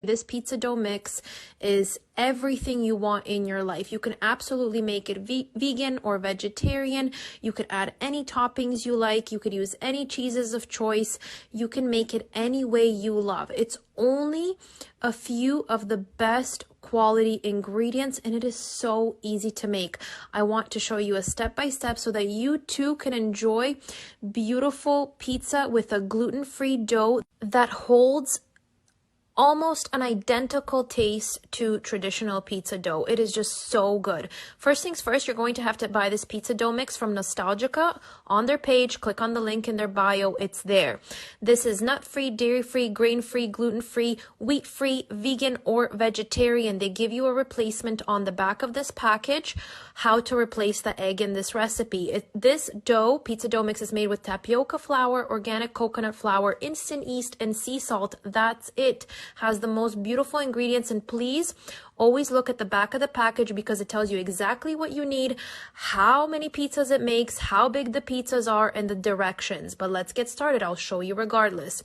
This pizza dough mix is everything you want in your life. You can absolutely make it vegan or vegetarian. You could add any toppings you like. You could use any cheeses of choice. You can make it any way you love. It's only a few of the best quality ingredients, and it is so easy to make. I want to show you a step-by-step so that you too can enjoy beautiful pizza with a gluten-free dough that holds almost an identical taste to traditional pizza dough. It is just so good. First things first, you're going to have to buy this pizza dough mix from Nostalgica on their page. Click on the link in their bio. It's there. This is nut-free, dairy-free, grain-free, gluten-free, wheat-free, vegan, or vegetarian. They give you a replacement on the back of this package, how to replace the egg in this recipe. This dough, pizza dough mix, is made with tapioca flour, organic coconut flour, instant yeast, and sea salt. That's it. Has the most beautiful ingredients, and please always look at the back of the package because it tells you exactly what you need, how many pizzas it makes, how big the pizzas are, and the directions. But let's get started. I'll show you regardless.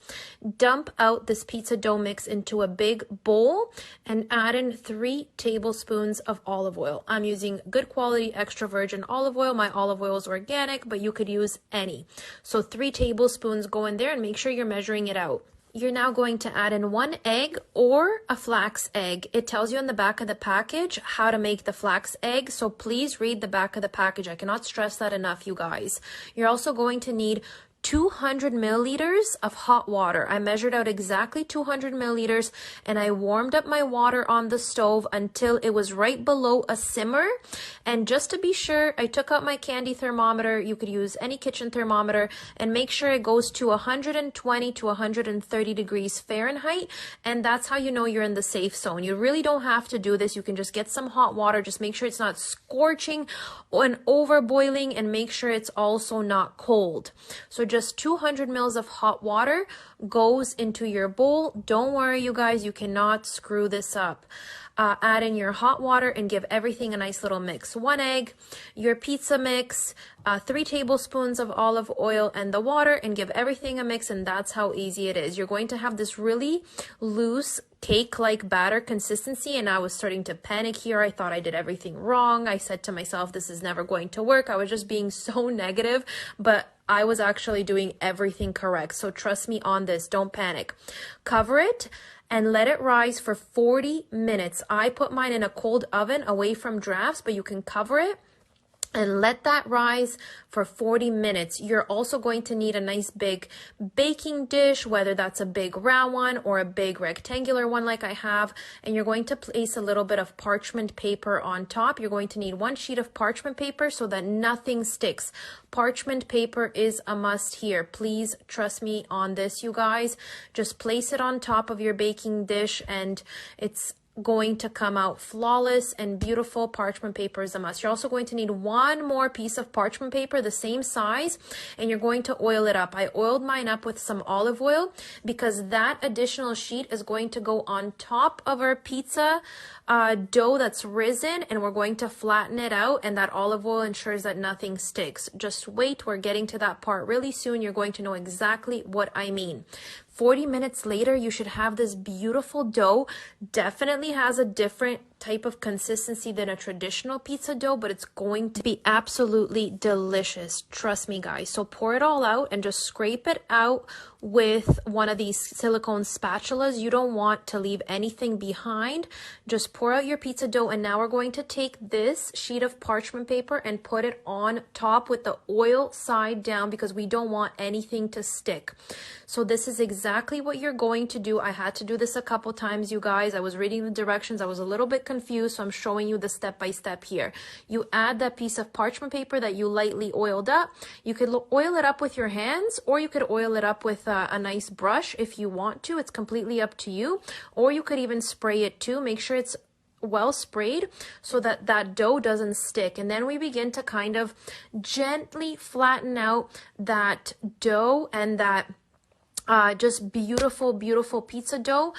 Dump out this pizza dough mix into a big bowl and add in 3 tablespoons of olive oil. I'm using good quality extra virgin olive oil. My olive oil is organic, but you could use any. So 3 tablespoons go in there, and make sure you're measuring it out. You're now going to add in 1 egg or a flax egg. It tells you on the back of the package how to make the flax egg, so please read the back of the package. I cannot stress that enough, you guys. You're also going to need 200 milliliters of hot water. I measured out exactly 200 milliliters, and I warmed up my water on the stove until it was right below a simmer. And just to be sure, I took out my candy thermometer. You could use any kitchen thermometer, and make sure it goes to 120 to 130 degrees Fahrenheit. And that's how you know you're in the safe zone. You really don't have to do this. You can just get some hot water. Just make sure it's not scorching and over boiling, and make sure it's also not cold. So just 200 mils of hot water goes into your bowl. Don't worry, you guys, you cannot screw this up. Add in your hot water and give everything a nice little mix. 1 egg, your pizza mix, 3 tablespoons of olive oil, and the water, and give everything a mix, and that's how easy it is. You're going to have this really loose cake-like batter consistency, and I was starting to panic here. I thought I did everything wrong. I said to myself, this is never going to work. I was just being so negative, but I was actually doing everything correct. So trust me on this. Don't panic. Cover it and let it rise for 40 minutes. I put mine in a cold oven away from drafts, but you can cover it and let that rise for 40 minutes. You're also going to need a nice big baking dish, whether that's a big round one or a big rectangular one like I have. And you're going to place a little bit of parchment paper on top. You're going to need 1 sheet of parchment paper so that nothing sticks. Parchment paper is a must here. Please trust me on this, you guys. Just place it on top of your baking dish, and it's going to come out flawless and beautiful. Parchment paper is a must. You're also going to need 1 more piece of parchment paper the same size, and you're going to oil it up. I oiled mine up with some olive oil because that additional sheet is going to go on top of our pizza dough that's risen, and we're going to flatten it out, and that olive oil ensures that nothing sticks. Just wait, we're getting to that part really soon. You're going to know exactly what I mean. 40 minutes later, you should have this beautiful dough. Definitely has a different type of consistency than a traditional pizza dough, but it's going to be absolutely delicious. Trust me, guys. So pour it all out and just scrape it out with one of these silicone spatulas. You don't want to leave anything behind. Just pour out your pizza dough, and now we're going to take this sheet of parchment paper and put it on top with the oil side down because we don't want anything to stick. So this is exactly what you're going to do. I had to do this a couple times, you guys. I was reading the directions. I was a little bit confused, so I'm showing you the step-by-step here. You add that piece of parchment paper that you lightly oiled up. You could oil it up with your hands, or you could oil it up with a nice brush if you want to. It's completely up to you. Or you could even spray it too. Make sure it's well sprayed so that that dough doesn't stick. And then we begin to kind of gently flatten out that dough and that just beautiful, beautiful pizza dough,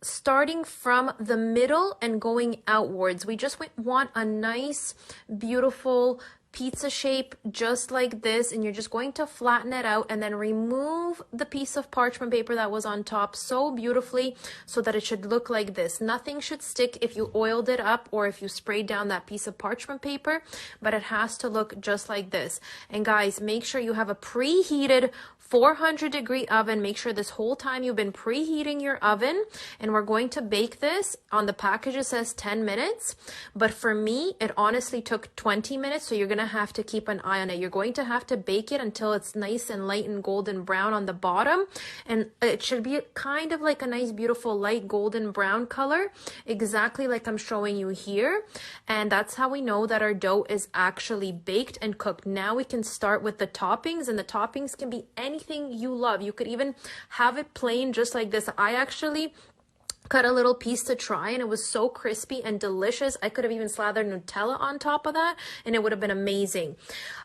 starting from the middle and going outwards. We just want a nice, beautiful pizza shape just like this, and you're just going to flatten it out and then remove the piece of parchment paper that was on top so beautifully so that it should look like this. Nothing should stick if you oiled it up or if you sprayed down that piece of parchment paper, but it has to look just like this. And guys, make sure you have a preheated 400-degree oven. Make sure this whole time you've been preheating your oven, and we're going to bake this. On the package it says 10 minutes, but for me it honestly took 20 minutes, so you're gonna have to keep an eye on it. You're going to have to bake it until it's nice and light and golden brown on the bottom, and it should be kind of like a nice beautiful light golden brown color, exactly like I'm showing you here. And that's how we know that our dough is actually baked and cooked. Now we can start with the toppings, and the toppings can be anything you love. You could even have it plain just like this. I actually cut a little piece to try, and it was so crispy and delicious. I could have even slathered Nutella on top of that, and it would have been amazing.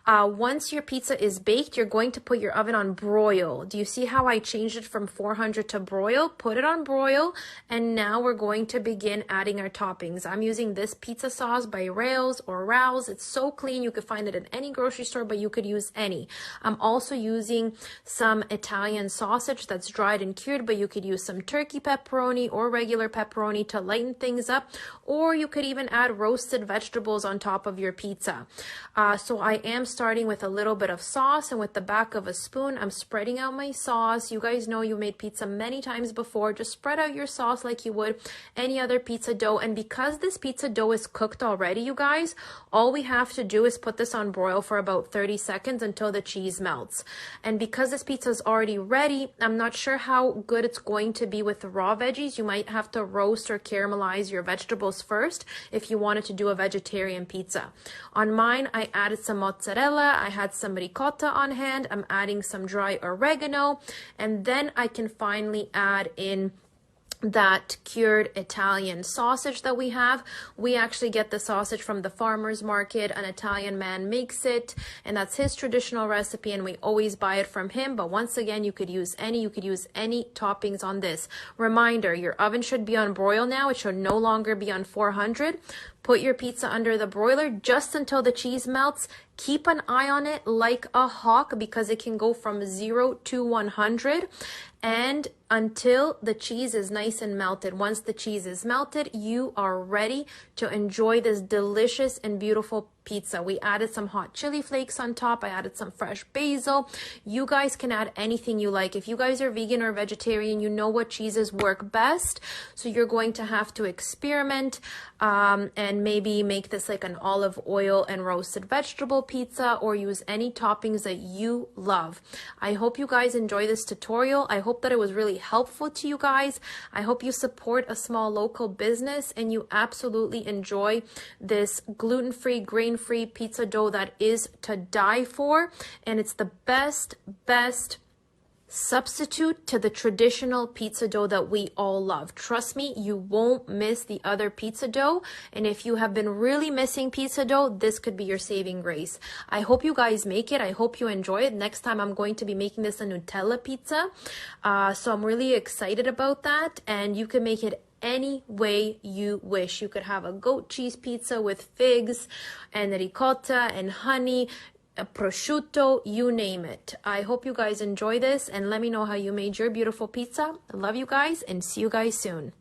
Once your pizza is baked, you're going to put your oven on broil. Do you see how I changed it from 400 to broil? Put it on broil, and now we're going to begin adding our toppings. I'm using this pizza sauce by Rails or Rouse. It's so clean. You could find it at any grocery store, but you could use any. I'm also using some Italian sausage that's dried and cured, but you could use some turkey pepperoni or regular pepperoni to lighten things up, or you could even add roasted vegetables on top of your pizza. So I am starting with a little bit of sauce, and with the back of a spoon I'm spreading out my sauce. You guys know you made pizza many times before. Just spread out your sauce like you would any other pizza dough. And because this pizza dough is cooked already, you guys, all we have to do is put this on broil for about 30 seconds until the cheese melts. And because this pizza is already ready, I'm not sure how good it's going to be with the raw veggies. You might have to roast or caramelize your vegetables first if you wanted to do a vegetarian pizza. On mine, I added some mozzarella, I had some ricotta on hand, I'm adding some dry oregano, and then I can finally add in that cured Italian sausage that we have. We actually get the sausage from the farmer's market. An Italian man makes it, and that's his traditional recipe, and we always buy it from him. But once again, you could use any toppings on this. Reminder, your oven should be on broil now. It should no longer be on 400. Put your pizza under the broiler just until the cheese melts. Keep an eye on it like a hawk, because it can go from 0 to 100 and until the cheese is nice and melted. Once the cheese is melted, you are ready to enjoy this delicious and beautiful pizza. We added some hot chili flakes on top. I added some fresh basil. You guys can add anything you like. If you guys are vegan or vegetarian, you know what cheeses work best. So you're going to have to experiment and maybe make this like an olive oil and roasted vegetable pizza, or use any toppings that you love. I hope you guys enjoy this tutorial. I hope that it was really helpful to you guys. I hope you support a small local business and you absolutely enjoy this gluten-free, grain-free pizza dough that is to die for. And it's the best substitute to the traditional pizza dough that we all love. Trust me, you won't miss the other pizza dough. And if you have been really missing pizza dough, this could be your saving grace. I hope you guys make it. I hope you enjoy it. Next time I'm going to be making this a Nutella pizza. So I'm really excited about that. And you can make it any way you wish. You could have a goat cheese pizza with figs and ricotta and honey, prosciutto, you name it. I hope you guys enjoy this, and let me know how you made your beautiful pizza. I love you guys, and see you guys soon.